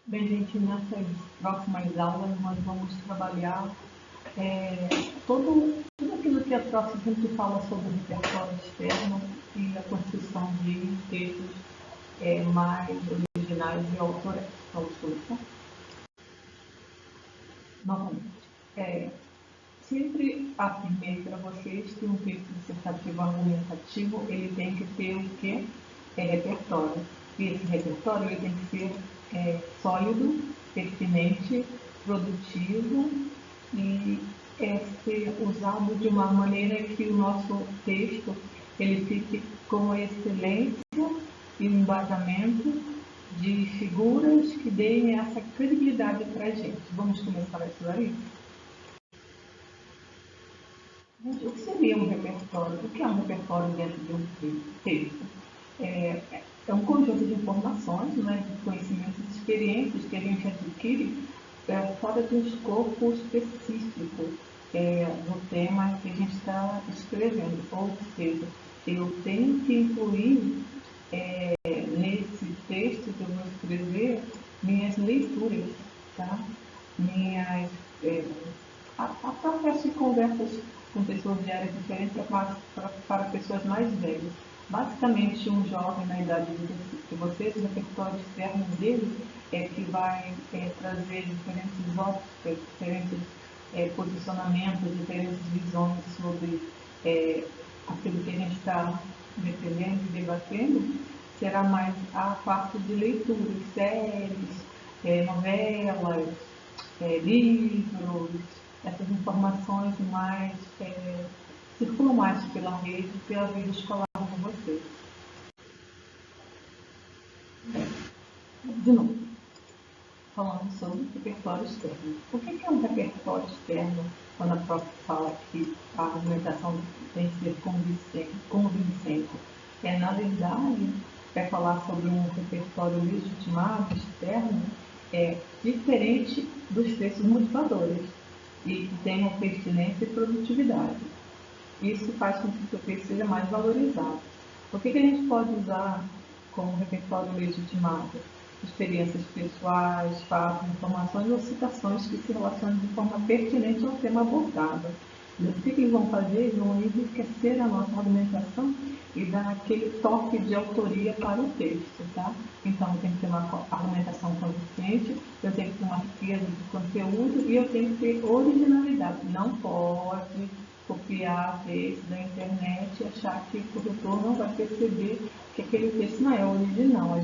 Bem, gente, nessas próximas aulas nós vamos trabalhar tudo aquilo que a prof sempre fala sobre o repertório externo e a construção de textos mais originais e autorais. Vamos começar? Novamente. Sempre afirmei para vocês que um texto dissertativo argumentativo ele tem que ter o que? Repertório. E esse repertório ele tem que ser sólido, pertinente, produtivo e ser usado de uma maneira que o nosso texto ele fique com excelência e um embasamento de figuras que deem essa credibilidade para a gente. Vamos começar a estudar isso? O que seria um repertório? O que é um repertório dentro de um texto? É um conjunto de informações, né, de conhecimentos e experiências que a gente adquire fora do escopo específico do tema que a gente está escrevendo. Ou seja, eu tenho que incluir nesse texto que eu vou escrever minhas leituras, tá? Minhas através de conversas com pessoas de áreas diferentes para pessoas mais velhas. Basicamente, um jovem na idade de vocês, o repertório externo dele é que vai trazer diferentes óticas, diferentes posicionamentos, diferentes visões sobre aquilo que a gente está defendendo e debatendo, será mais a parte de leituras, séries, novelas, livros, essas informações mais circulam mais pela rede, pela vida escolar de vocês. De novo, falando sobre repertório externo. O que é um repertório externo quando a prof fala que a argumentação tem que ser convincente? Na verdade, falar sobre um repertório legitimado externo diferente dos textos motivadores e que tenham pertinência e produtividade. Isso faz com que o seu texto seja mais valorizado. O que a gente pode usar como repertório legitimado? Experiências pessoais, fatos, informações ou citações que se relacionam de forma pertinente ao tema abordado. E o que eles vão fazer? Eles vão enriquecer a nossa argumentação e dar aquele toque de autoria para o texto, tá? Então, eu tenho que ter uma argumentação convincente, eu tenho que ter uma riqueza de conteúdo e eu tenho que ter originalidade. Não pode copiar texto da internet e achar que o corretor não vai perceber que aquele texto não é original.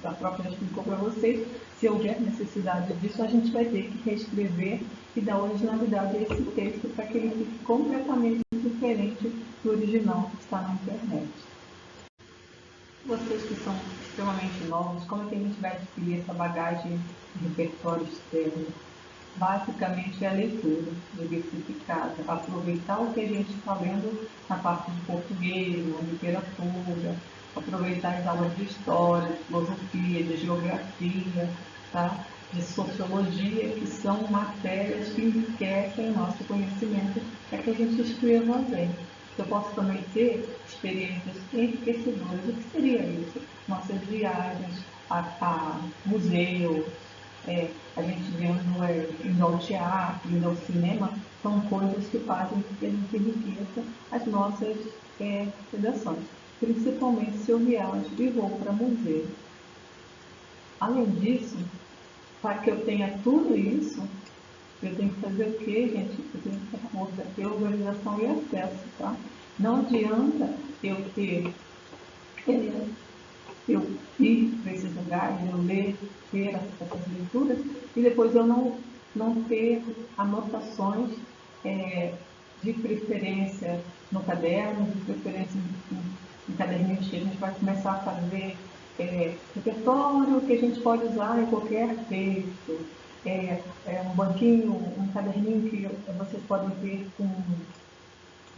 A própria explicou para vocês, se houver necessidade disso, a gente vai ter que reescrever e dar originalidade a esse texto para que ele fique completamente diferente do original que está na internet. Vocês que são extremamente novos, como é que a gente vai adquirir essa bagagem de repertório externo? Basicamente é a leitura diversificada, aproveitar o que a gente está lendo na parte de português, na literatura, aproveitar as aulas de história, de filosofia, de geografia, tá? De sociologia, que são matérias que enriquecem nosso conhecimento para que a gente escreva bem. Eu posso também ter experiências enriquecedoras. O que seria isso? Nossas viagens a museus, a gente indo ao teatro, indo ao cinema, são coisas que fazem com que a gente enriqueça as nossas redações. Principalmente se eu viajo e vou para museu. Além disso, para que eu tenha tudo isso, eu tenho que fazer o quê, gente? Eu tenho que ter organização e acesso, tá? Não adianta eu ir para esses lugares, eu ter essas leituras e depois eu não ter anotações de preferência no caderno, de preferência em caderninhos que a gente vai começar a fazer repertório que a gente pode usar em qualquer texto. Um banquinho, um caderninho que vocês podem ter com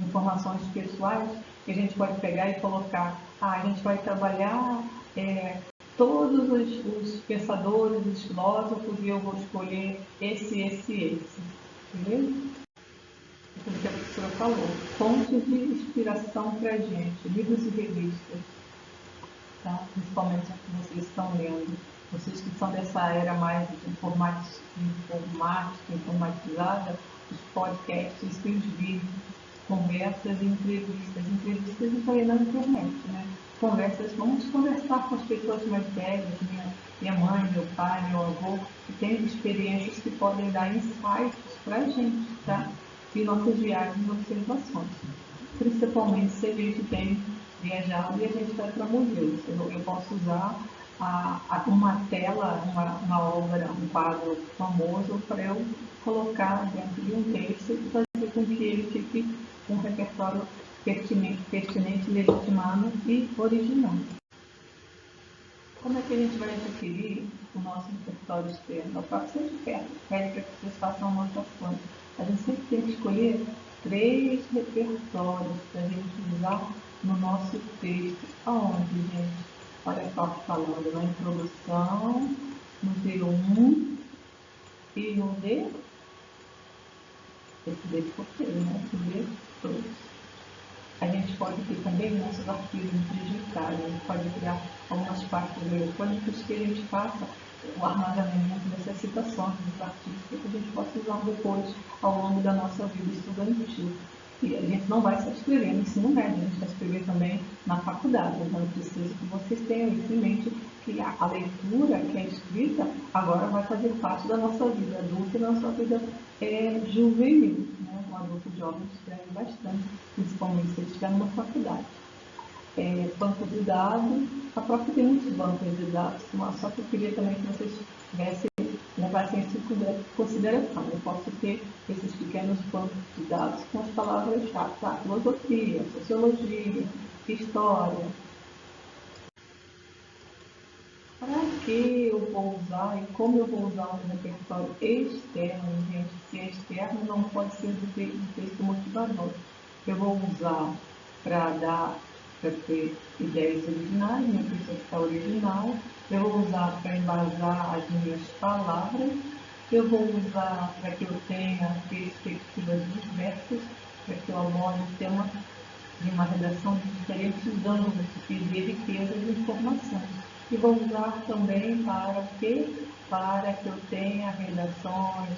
informações pessoais, que a gente pode pegar e colocar. A gente vai trabalhar todos os pensadores, os filósofos, e eu vou escolher esse. Beleza? Aquilo que a professora falou. Fontes de inspiração para a gente, livros e revistas. Tá? Principalmente os que vocês estão lendo. Vocês que são dessa era mais informatizada, os podcasts que os vídeos, conversas e entrevistas. Entrevistas isso aí na internet, né? Conversas, vamos conversar com as pessoas mais velhas, minha mãe, meu pai, meu avô, que têm experiências que podem dar insights para a gente, tá? E nossas viagens e observações. Principalmente se a gente tem viajado e a gente vai para museus. Eu posso usar uma tela, uma obra, um quadro famoso para eu colocar dentro de um texto e fazer com que ele fique um repertório pertinente, legitimado e original. Como é que a gente vai adquirir o nosso repertório externo? É o próprio Centro Perto, pede para que vocês façam anotações. A gente sempre tem que escolher 3 repertórios para a gente usar no nosso texto. Aonde, gente? Olha só falando, na introdução, no D1 e no D. Esse D ficou né? D2. A gente pode ter também nossos arquivos digitais, a gente pode criar algumas partes eletrônicas que a gente faça o armazenamento dessas citações dos artigos para que a gente possa usar depois ao longo da nossa vida estudantil. E a gente não vai só escrever no ensino médio, a gente vai escrever também na faculdade. Então eu preciso que vocês tenham isso em mente, que a leitura que é escrita agora vai fazer parte da nossa vida adulta e da nossa vida juvenil. Né? Um adulto jovem escreve bastante, principalmente se ele estiver numa faculdade. Banco de dados, a própria tem muitos bancos de dados, só que eu queria também que vocês levassem isso em consideração. Eu posso ter esses pequenos bancos de dados com as palavras-chave, tá? Filosofia, sociologia, história. Para que eu vou usar e como eu vou usar um repertório externo, gente? Se é externo, não pode ser do texto motivador. Eu vou usar para ter ideias originais, meu texto está original. Eu vou usar para embasar as minhas palavras. Eu vou usar para que eu tenha perspectivas diversas, para que eu aborde o tema de uma redação de diferentes ângulos e de riqueza de informações. E vou usar também para o quê? Para que eu tenha redações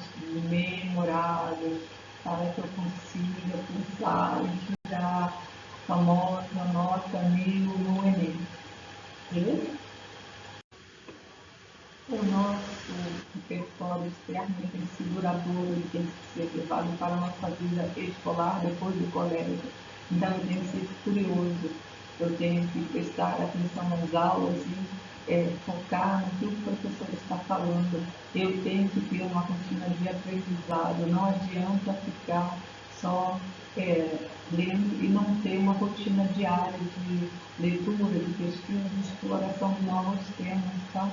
memoráveis, para que eu consiga pensar e tirar a famosa nota 1000 no Enem. Beleza? O nosso repertório externo tem que ser duradouro, ele tem que ser levado para a nossa vida escolar depois do colégio. Então eu tenho que ser curioso, eu tenho que prestar atenção nas aulas e focar no que o professor está falando. Eu tenho que ter uma rotina de aprendizado, não adianta ficar só lendo e não ter uma rotina diária de leitura, de pesquisa, de exploração de novos temas, tá?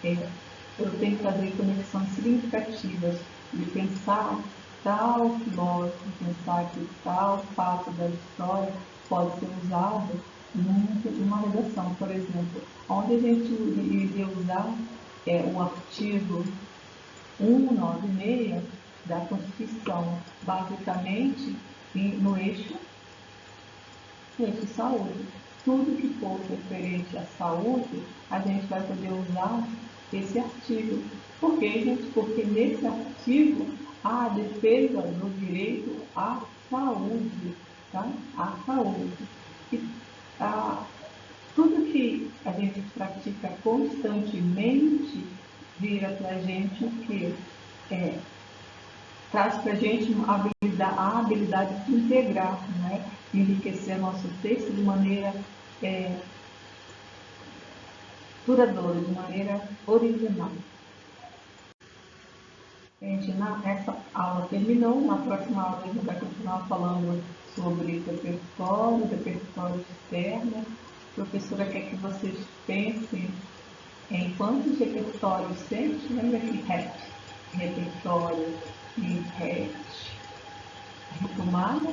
Eu tenho que fazer conexões significativas de pensar tal filósofo, pensar que tal fato da história pode ser usado numa redação, por exemplo, onde a gente iria usar o artigo 196 da Constituição, basicamente no eixo saúde. Tudo que for referente à saúde, a gente vai poder usar esse artigo. Por quê, gente? Porque nesse artigo há a defesa do direito à saúde, tá? À saúde. E tudo que a gente pratica constantemente vira para a gente o que? Traz para a gente a habilidade de integrar, né? Enriquecer nosso texto de maneira duradoura, de maneira original. Gente, essa aula terminou, na próxima aula a gente vai continuar falando sobre repertório externo. A professora quer que vocês pensem em quantos repertórios sente, lembra que repertório e retomada?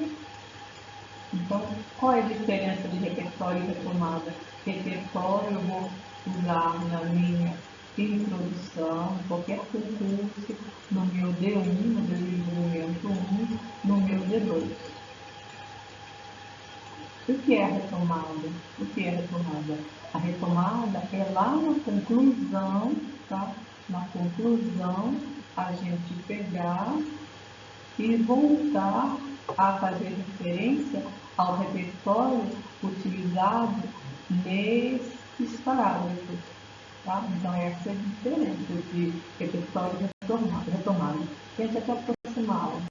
Então, qual é a diferença de repertório e retomada? Repertório eu vou usar na minha introdução, em qualquer concurso, no meu D1, no desenvolvimento 1, no meu D2. O que é a retomada? O que é a retomada? A retomada é lá na conclusão, tá? na conclusão, a gente pegar e voltar a fazer referência ao repertório utilizado nesses parágrafos. Tá? Então, essa é a diferença de repertório retomado. Gente, até a próxima aula.